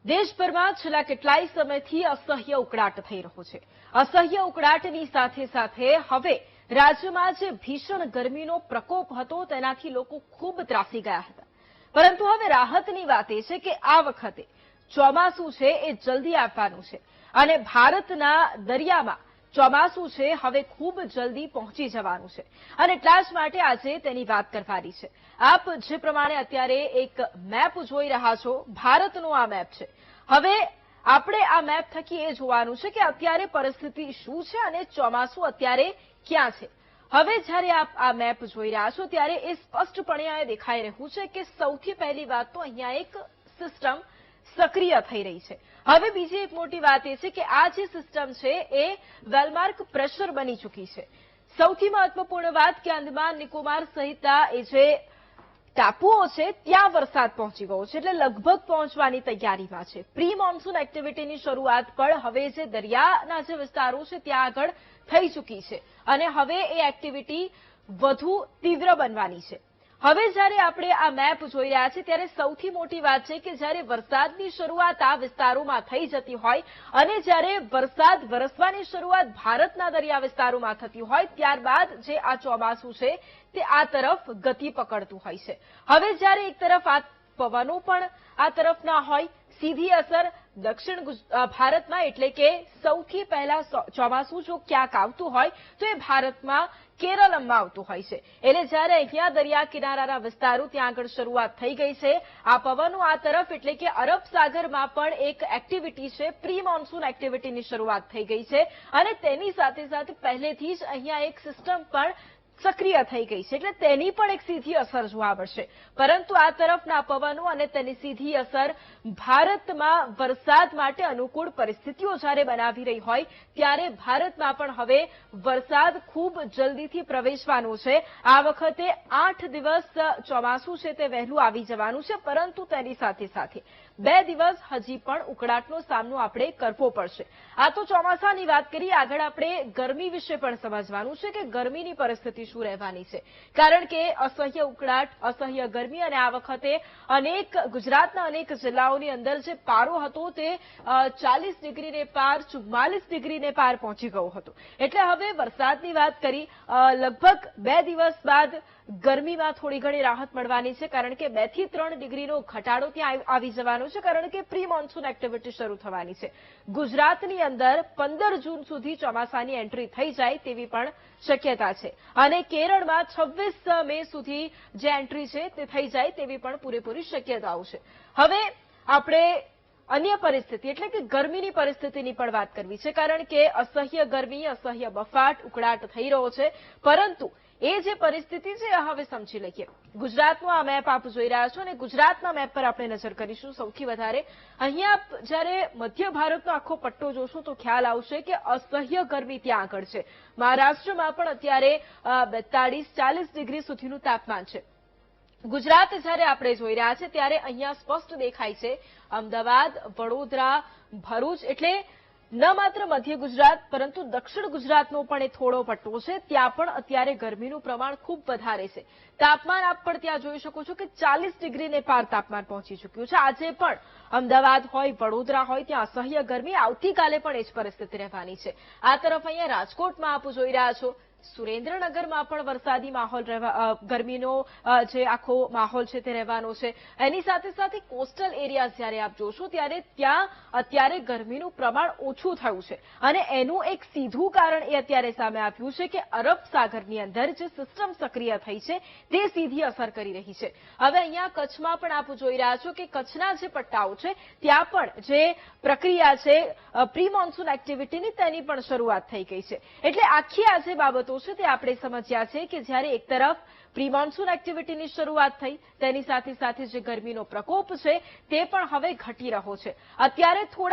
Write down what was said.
દેશભરમાં છેલ્લા કેટલાય સમયથી અસહ્ય ઉકળાટ થઈ રહ્યો છે। અસહ્ય ઉકળાટની સાથે સાથે હવે રાજ્યમાં જે ભીષણ ગરમીનો પ્રકોપ હતો તેનાથી લોકો ખૂબ ત્રાસી ગયા હતા। પરંતુ હવે રાહતની વાત એ છે કે આ વખતે ચોમાસું છે એ જલ્દી આવવાનું છે અને ભારતના દરિયામાં ચોમાસું છે હવે ખૂબ જલ્દી પહોંચી જવાનું છે અને એટલા જ માટે આજે તેની વાત કરવાની છે। આપ જે પ્રમાણે અત્યારે એક મેપ જોઈ રહ્યા છો, ભારતનો આ મેપ છે। હવે આપણે આ મેપ થકી એ જોવાનું છે કે અત્યારે પરિસ્થિતિ શું છે અને ચોમાસું અત્યારે ક્યાં છે। હવે જ્યારે આપ આ મેપ જોઈ રહ્યા છો ત્યારે એ સ્પષ્ટપણે દેખાઈ રહ્યું છે કે સૌથી પહેલી વાત તો અહીંયા એક સિસ્ટમ સક્રિય થઈ રહી છે। હવે બીજી એક મોટી વાત એ છે કે આ જે સિસ્ટમ છે એ વેલમાર્ક પ્રેશર બની ચૂકી છે। સૌથી મહત્વપૂર્ણ વાત કે અંદમાન નિકોબાર સહિતના એ જે ટાપુઓ છે ત્યાં વરસાદ પહોંચી ગયો છે, એટલે લગભગ પહોંચવાની તૈયારીમાં છે। પ્રી મોન્સૂન એક્ટિવિટીની શરૂઆત પણ હવે જે દરિયાના જે વિસ્તારો છે ત્યાં આગળ થઈ ચૂકી છે અને હવે એ એક્ટિવિટી વધુ તીવ્ર બનવાની છે। હવે જ્યારે આપણે આ મેપ જોઈ રહ્યા છીએ ત્યારે સૌથી મોટી વાત છે કે જ્યારે વરસાદની શરૂઆત આ વિસ્તારોમાં થઈ જતી હોય અને જ્યારે વરસાદ વરસવાની શરૂઆત ભારતના દરિયા વિસ્તારોમાં થતી હોય ત્યારબાદ જે આ ચોમાસું છે તે આ તરફ ગતિ પકડતું હોય છે। હવે જ્યારે એક તરફ આ પવનો પણ આ તરફના હોય, સીધી અસર દક્ષિણ ભારતમાં, એટલે કે સૌથી પહેલા ચોમાસું જો ક્યાંક આવતું હોય તો એ ભારતમાં કેરળમાં આવતું હોય છે। એટલે જ્યારે અહીંયા દરિયા કિનારાના વિસ્તારો ત્યાં આગળ શરૂઆત થઈ ગઈ છે, આ પવનો આ તરફ એટલે કે અરબ સાગરમાં પણ એક એક્ટિવિટી છે, પ્રી મોન્સૂન એક્ટિવિટીની શરૂઆત થઈ ગઈ છે અને તેની સાથે સાથે પહેલેથી જ અહીંયા એક સિસ્ટમ પણ સક્રિય થઈ ગઈ છે, એટલે તેની પણ એક સીધી અસર જોવા મળશે। પરંતુ આ તરફના પવનો અને તેની સીધી અસર ભારતમાં વરસાદ માટે અનુકૂળ પરિસ્થિતિઓ જ્યારે બનાવી રહી હોય ત્યારે ભારતમાં પણ હવે વરસાદ ખૂબ જલ્દીથી પ્રવેશવાનો છે। આ વખતે 8 દિવસ ચોમાસું છે તે વહેલું આવી જવાનું છે, પરંતુ તેની સાથે સાથે 2 દિવસ હજી પણ ઉકળાટનો સામનો આપણે કરવો પડશે। આ તો ચોમાસાની વાત કરી, આગળ આપણે ગરમી વિશે પણ સમજવાનું છે કે ગરમીની પરિસ્થિતિ શું રહેવાની છે, કારણ કે અસહ્ય ઉકળાટ, અસહ્ય ગરમી અને આ વખતે ગુજરાતના અનેક જિલ્લાઓની અંદર જે પારો હતો તે 40 ડિગ્રીને પાર, 44 ડિગ્રીને પાર પહોંચી ગયો હતો। એટલે હવે વરસાદની વાત કરી, લગભગ 2 દિવસ બાદ ગરમીમાં થોડી ઘણી રાહત મળવાની છે, કારણ કે 2 થી 3 ડિગ્રીનો ઘટાડો ત્યાં આવી જવાનો છે, કારણ કે પ્રી મોન્સૂન એક્ટિવિટી શરૂ થવાની છે। ગુજરાતની અંદર 15 જૂન સુધી ચોમાસાની એન્ટ્રી થઈ જાય તેવી પણ શક્યતા છે અને કેરળમાં 26 મે સુધી જે એન્ટ્રી છે તે થઈ જાય તેવી પણ પૂરેપૂરી શક્યતાઓ છે। હવે આપણે અન્ય પરિસ્થિતિ એટલે કે ગરમીની પરિસ્થિતિની પણ વાત કરવી છે, કારણ કે અસહ્ય ગરમી, અસહ્ય બફાટ, ઉકળાટ થઈ રહ્યો છે, પરંતુ એ જે પરિસ્થિતિ છે હવે સમજી લઈએ। ગુજરાતનો આ મેપ આપ જોઈ રહ્યા છો અને ગુજરાતના મેપ પર આપણે નજર કરીશું। સૌથી વધારે અહીંયા જ્યારે મધ્ય ભારતનો આખો પટ્ટો જોશો તો ખ્યાલ આવશે કે અસહ્ય ગરમી ત્યાં આગળ છે। મહારાષ્ટ્રમાં પણ અત્યારે 42-40 ડિગ્રી સુધીનું તાપમાન છે। ગુજરાત જ્યારે આપણે જોઈ રહ્યા છે ત્યારે અહીંયા સ્પષ્ટ દેખાય છે અમદાવાદ, વડોદરા, ભરૂચ, એટલે ન માત્ર મધ્ય ગુજરાત પરંતુ દક્ષિણ ગુજરાતનો પણ એ થોડો પટ્ટો છે, ત્યાં પણ અત્યારે ગરમીનું પ્રમાણ ખૂબ વધારે છે। તાપમાન આપ પણ ત્યાં જોઈ શકો છો કે 40 ડિગ્રીને પાર તાપમાન પહોંચી ચૂક્યું છે। આજે પણ અમદાવાદ હોય, વડોદરા હોય ત્યાં અસહ્ય ગરમી, આવતીકાલે પણ એ જ પરિસ્થિતિ રહેવાની છે। આ તરફ અહીંયા રાજકોટમાં આપ જોઈ રહ્યા છો, સુરેન્દ્રનગરમાં પણ વરસાદી માહોલ ગરમીનો જે આખો માહોલ છે તે રહેવાનો છે। એની સાથે સાથે કોસ્ટલ એરિયા જ્યારે આપ જોશો ત્યારે ત્યાં અત્યારે ગરમીનું પ્રમાણ ઓછું થયું છે અને એનું એક સીધું કારણ એ અત્યારે સામે આવ્યું છે કે અરબ સાગરની અંદર જે સિસ્ટમ સક્રિય થઈ છે તે સીધી અસર કરી રહી છે। હવે અહીંયા કચ્છમાં પણ આપ જોઈ રહ્યા છો કે કચ્છના જે પટ્ટાઓ છે ત્યાં પણ જે પ્રક્રિયા છે પ્રી મોન્સૂન એક્ટિવિટીની તેની પણ શરૂઆત થઈ ગઈ છે। એટલે આખી આ જે બાબતો છે તે આપણે સમજ્યા છે કે જ્યારે એક તરફ પ્રી મોન્સૂન એક્ટિવિટીની શરૂઆત થઈ તેની સાથે સાથે જે ગરમીનો પ્રકોપ છે તે પણ હવે ઘટી રહ્યો છે। અત્યારે થોડા